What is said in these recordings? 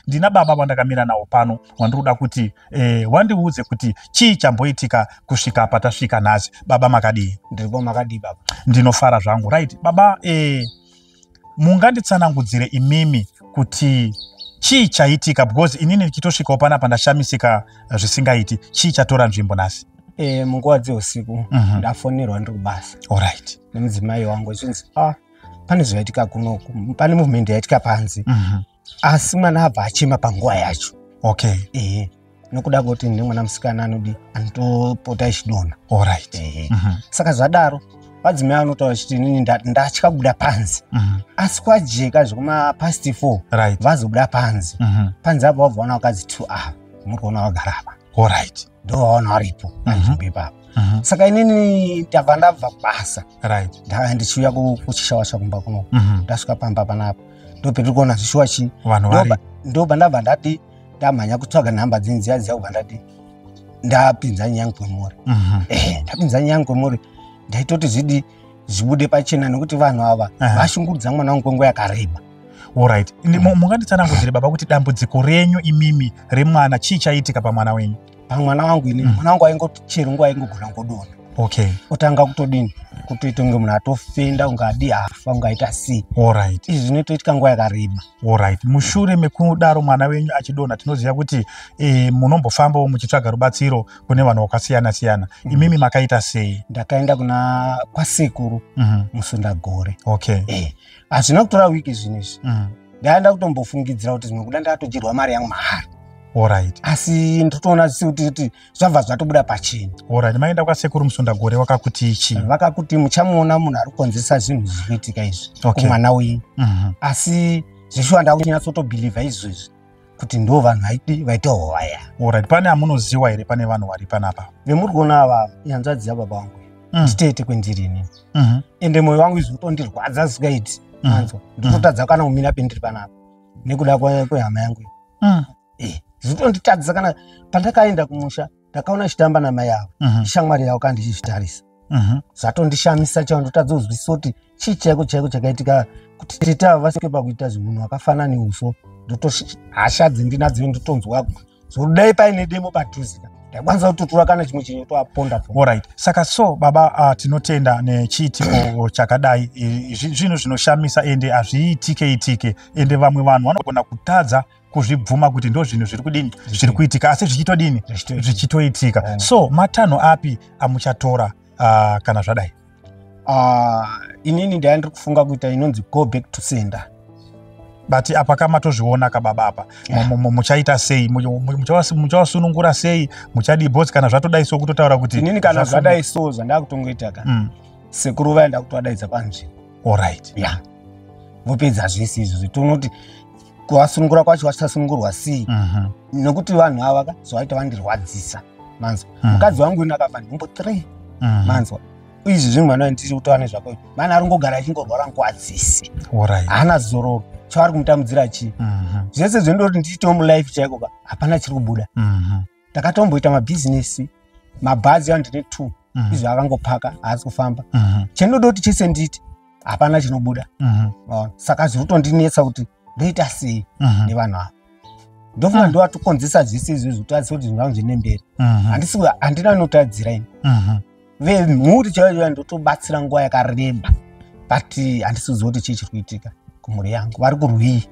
Ndina baba wandakamira nawo pano wandiruda kuti wandiudze kuti chii chamboitika kusvika patasvika nhasi. Baba makadii? Ndiripo makadii baba? Ndinofara zvangu. Right baba, munganditsanangudzire imimi kuti chii chaitika, because inini ndichitosvikawo panapa ndashamisika zvisingaiti. Chii chatora nzvimbo nhasi? Munguva dzeusiku ndafonerwa ndiri kubasa. Alright. Nemudzimai wangu zvinzi pane zvaitika kunoku, pane movement yaitika panze. Asi mwana abva achema panguva yacho. Okay. Nokuda kuti ndine mwana musikana anotopota achidonha. Alright. Saka zvadaro vadzimai vanotaura kuti inini ndatya kubuda panze. Asi kwajeka zvekuma past 4 right, vazobuda panze. Panze apo vabva vaona vakadzi 2 muri kuona vagara apa. Alright. Ndo vaona varipo panzvimbo ipapo. Saka inini ndabva kubasa. Right. Ndichiuya kuchishawa chakumba kuno. Ndasvika pamba panapa. Ndopetiri kuona zvishuwa chi. Ndobva ndabva ndati ndamhanya kutsvaga nhamba dziya kubva ndati ndapinza nyaya kwemuri. Ndapinza nyaya kwemuri. Ndaitoti zvidi zvibude pachena nekuti vanhu ava vashungurudza mwana wangu kwenguva yakareba. Alright. Munganditsanangudzire baba kuti dambudziko renyu imimi remwana chii chaitika pamwana wenyu? Pamwana wangu ini mwana wangu aingoti chero nguva aingogona ngodonha. Okay. Otanga kutodini kutoita kunge munhu atofenda ungadi afa ungaita sei. Alright. Izvi zvinotoitika nguva yakareba. Alright. Mushure mekudaro mwana wenyu achidonha tinoziva kuti munombofambawo muchitsvaga rubatsiro kune vanhu vakasiyana-siyana. Imimi makaita sei? Ndakaenda kwasekuru musundagore. Okay. Hazvina kutora wiki zvinezvi. Ndaenda kutombofungidzira kuti zvinokuda ndatodyirwa mari yangu mahara. Alright. Asi ndotoona kuti zvabva zvatobuda pachena. Alright. Maenda kwasekuru musundagore vakakuti ichi? Vakakuti muchamuona munhu ari kukonzesa zvinhu zvikuitika izvi kumwana wenyu. Asi zveshuwa ndakunyatsotobilivha izvozvi kuti ndo vanhu vaita hwaya. Alright. Pane amunoziva here pane vanhu vari panapa? Vemuri kuona ava ihanzvadzi yababa vangu. Nditete kwendiri inini. Ende mwoyo wangu izvotondirwadza zvisingaiti. Manzwa. Ndototadza kana kumira pendiri panapa. Nekuda kwehama yangu. Zvitonditadzisa kana pandakaenda kumusha ndakaona chitamba namai avo. Shamwari yavo kandi chichitarisa. Zvatondishamisa chaiwo ndotadza kuzwisisa kuti chii chaiko chakaitika kuti tete ava vasvike pakuita zvinhu vakafanana neusvo. Hashadzi ndinadzo ndotonzwa zvodai paine demo padhuze. Ndakwanisa kutotora kana chimwe chinyotoaponda. Alright. Saka so baba tinotenda nechiitiko chakadai zvinhu zvinoshamisa ende hazviitike ende vamwe vanhu vanogona kutadza kuzvibvuma kuti ndo zvinhu zviri kudini zviri kuitika asi zvichitodini zvichitoitika. So matanho api amuchatora kana zvadai? Inini ndandiri kufunga kuita inonzi go back to sender. But apa kamatozviona kababa apa muchaita sei? Muchawasunungura sei? Muchadi boss kana zvatodai so kutotaura kuti inini kana zvadai so zvandakutongoita ka sekuru vaenda kutwadaidza panzvimbo. Alright. Yeah. Vopedza zvese izvo tonoti kuvasunungura kwacho vachasunungurwa sei? Nokuti vanhu ava zvaita vandirwadzisa. Manzwa. Mukadzi wangu ina akafa nhumbo 3. Manzwa. Izvi zvinhu mwana ndiri kutaura nezvako. Mana aringogara achingorwara nguva dzese. Alright. Hana zororo. Chavari kumutambudzira chi? Zvese zvendoti ndichitewo mulife chaiko ka hapana chiri kubuda. Ndakatomboita mabhizinesi, mabhazi andine 2. Izvi akangopaka haasi kufamba. Chendodoti chese nditi hapana chinobuda. Saka zviri kutondinetsa kuti ndoita sei nevanhu ava. Ndofunga ndovatokonzesa zvese izvozvo kuti azive kuti zvinhu zvine mberi. Handina notadzira ini. Vemhuri chaiyo ndotobatsira nguva yakareba. But handisiziva kuti chii chiri kuitika kumhuri yangu. Vari kurwii.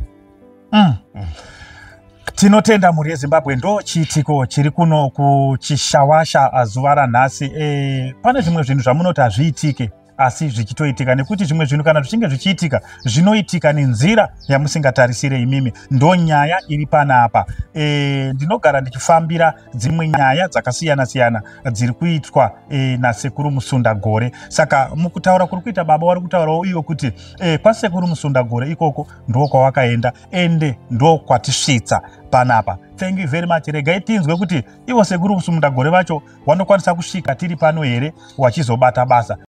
Tinotenda mhuri yeZimbabwe ndo chiitiko chiri kuno kuchishawasha zuva ranhasi. Pane zvimwe zvinhu zvamunoti hazviitike asi zvichitoitika, nekuti zvimwe zvinhu kana zvichinge zvichiitika zvinoitika nenzira yamusingatarisire imimi. Ndo nyaya iri panapa. Ndinogara ndichifambira dzimwe nyaya dzakasiyana-siyana dziri kuitwa nasekuru Musundagore. Saka mukutaura kuri kuita baba wari kutaurawo iwo kuti kwasekuru Musundagore ikoko ndo kwawakaenda ende ndo kwatisvitsa panapa. Thank you very much. Regai tinzwe kuti ivo sekuru Musundagore vacho vanokwanisa kusvika tiri pano here wachizobata basa.